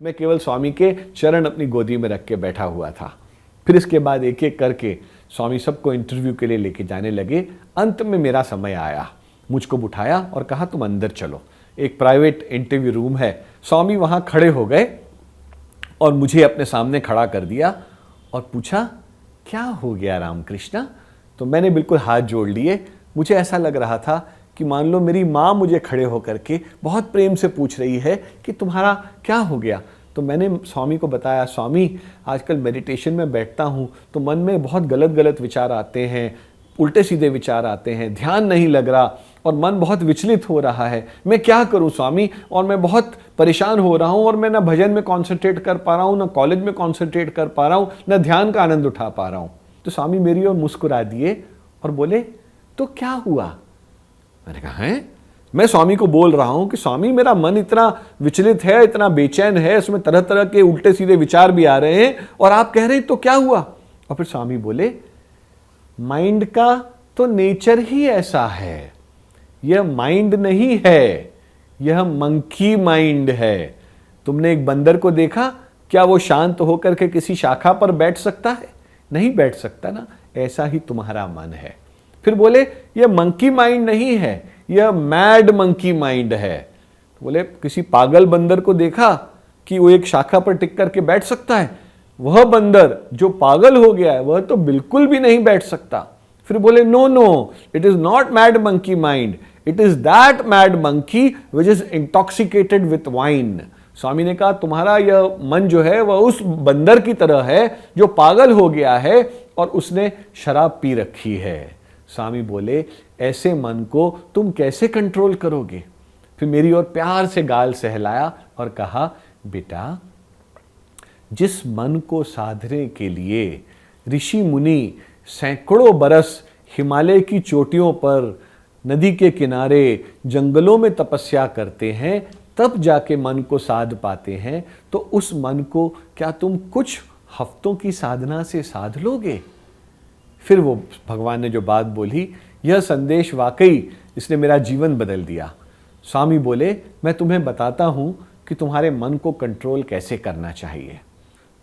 मैं केवल स्वामी के चरण अपनी गोदी में रख के बैठा हुआ था। फिर इसके बाद एक एक करके स्वामी सबको इंटरव्यू के लिए लेके जाने लगे। अंत में मेरा समय आया, मुझको बुठाया और कहा तुम अंदर चलो, एक प्राइवेट इंटरव्यू रूम है। स्वामी वहाँ खड़े हो गए और मुझे अपने सामने खड़ा कर दिया और पूछा क्या हो गया रामकृष्णा। तो मैंने बिल्कुल हाथ जोड़ लिए। मुझे ऐसा लग रहा था कि मान लो मेरी माँ मुझे खड़े होकर के बहुत प्रेम से पूछ रही है कि तुम्हारा क्या हो गया। तो मैंने स्वामी को बताया, स्वामी आजकल मेडिटेशन में बैठता हूँ तो मन में बहुत गलत गलत विचार आते हैं, उल्टे सीधे विचार आते हैं, ध्यान नहीं लग रहा और मन बहुत विचलित हो रहा है, मैं क्या करूं स्वामी, और मैं बहुत परेशान हो रहा हूं और मैं ना भजन में कॉन्सेंट्रेट कर पा रहा हूं, ना कॉलेज में कॉन्सेंट्रेट कर पा रहा हूं, ना ध्यान का आनंद उठा पा रहा हूं। तो स्वामी मेरी ओर मुस्कुरा दिए और बोले तो क्या हुआ। मैंने कहा है, मैं स्वामी को बोल रहा हूं कि स्वामी मेरा मन इतना विचलित है, इतना बेचैन है, उसमें तरह तरह के उल्टे सीधे विचार भी आ रहे हैं और आप कह रहे हैं तो क्या हुआ। और फिर स्वामी बोले माइंड का तो नेचर ही ऐसा है, यह माइंड नहीं है, यह मंकी माइंड है। तुमने एक बंदर को देखा, क्या वो शांत होकर के किसी शाखा पर बैठ सकता है? नहीं बैठ सकता ना। ऐसा ही तुम्हारा मन है। फिर बोले यह मंकी माइंड नहीं है, यह मैड मंकी माइंड है। बोले किसी पागल बंदर को देखा कि वो एक शाखा पर टिक करके बैठ सकता है? वह बंदर जो पागल हो गया है वह तो बिल्कुल भी नहीं बैठ सकता। फिर बोले no no, it is not mad monkey mind, it is that mad monkey which is intoxicated with wine. Swami ने कहा तुम्हारा यह मन जो है वह उस बंदर की तरह है जो पागल हो गया है और उसने शराब पी रखी है। स्वामी बोले ऐसे मन को तुम कैसे कंट्रोल करोगे। फिर मेरी ओर प्यार से गाल सहलाया और कहा बेटा, जिस मन को साधने के लिए ऋषि मुनि सैकड़ों बरस हिमालय की चोटियों पर, नदी के किनारे, जंगलों में तपस्या करते हैं, तब जाके मन को साध पाते हैं, तो उस मन को क्या तुम कुछ हफ्तों की साधना से साध लोगे। फिर वो भगवान ने जो बात बोली, यह संदेश वाकई इसने मेरा जीवन बदल दिया। स्वामी बोले मैं तुम्हें बताता हूं कि तुम्हारे मन को कंट्रोल कैसे करना चाहिए।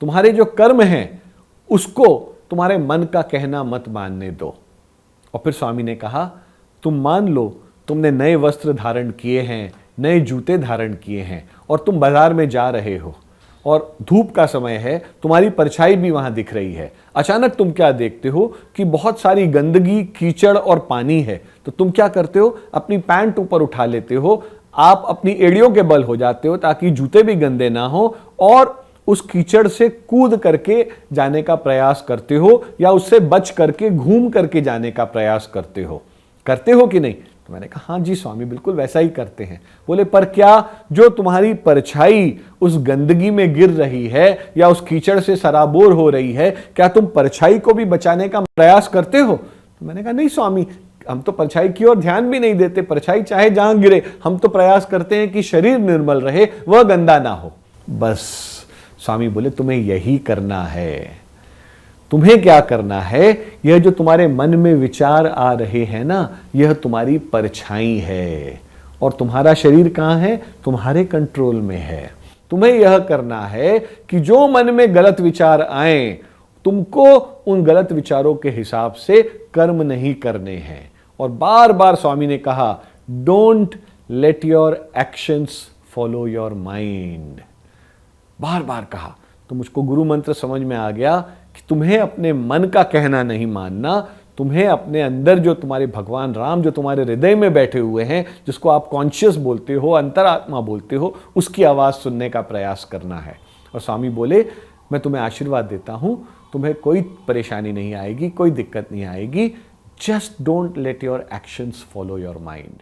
तुम्हारे जो कर्म हैं उसको तुम्हारे मन का कहना मत मानने दो। और फिर स्वामी ने कहा तुम मान लो तुमने नए वस्त्र धारण किए हैं, नए जूते धारण किए हैं और तुम बाजार में जा रहे हो और धूप का समय है, तुम्हारी परछाई भी वहां दिख रही है। अचानक तुम क्या देखते हो कि बहुत सारी गंदगी, कीचड़ और पानी है। तो तुम क्या करते हो, अपनी पैंट ऊपर उठा लेते हो, आप अपनी एड़ियों के बल हो जाते हो ताकि जूते भी गंदे ना हो और उस कीचड़ से कूद करके जाने का प्रयास करते हो या उससे बच करके घूम करके जाने का प्रयास करते हो कि नहीं। तो मैंने कहा हाँ जी स्वामी, बिल्कुल वैसा ही करते हैं। बोले पर क्या जो तुम्हारी परछाई उस गंदगी में गिर रही है या उस कीचड़ से सराबोर हो रही है, क्या तुम परछाई को भी बचाने का प्रयास करते हो। तो मैंने कहा नहीं स्वामी, हम तो परछाई की ओर ध्यान भी नहीं देते, परछाई चाहे जहां गिरे, हम तो प्रयास करते हैं कि शरीर निर्मल रहे, वह गंदा ना हो। बस स्वामी बोले तुम्हें यही करना है। तुम्हें क्या करना है, यह जो तुम्हारे मन में विचार आ रहे हैं ना, यह तुम्हारी परछाई है और तुम्हारा शरीर कहाँ है, तुम्हारे कंट्रोल में है। तुम्हें यह करना है कि जो मन में गलत विचार आए, तुमको उन गलत विचारों के हिसाब से कर्म नहीं करने हैं। और बार बार स्वामी ने कहा don't let your actions follow your mind, बार बार कहा। तो मुझको गुरु मंत्र समझ में आ गया कि तुम्हें अपने मन का कहना नहीं मानना, तुम्हें अपने अंदर जो तुम्हारे भगवान राम जो तुम्हारे हृदय में बैठे हुए हैं, जिसको आप कॉन्शियस बोलते हो, अंतरात्मा बोलते हो, उसकी आवाज़ सुनने का प्रयास करना है। और स्वामी बोले मैं तुम्हें आशीर्वाद देता हूँ, तुम्हें कोई परेशानी नहीं आएगी, कोई दिक्कत नहीं आएगी। Just don't let your actions follow your mind.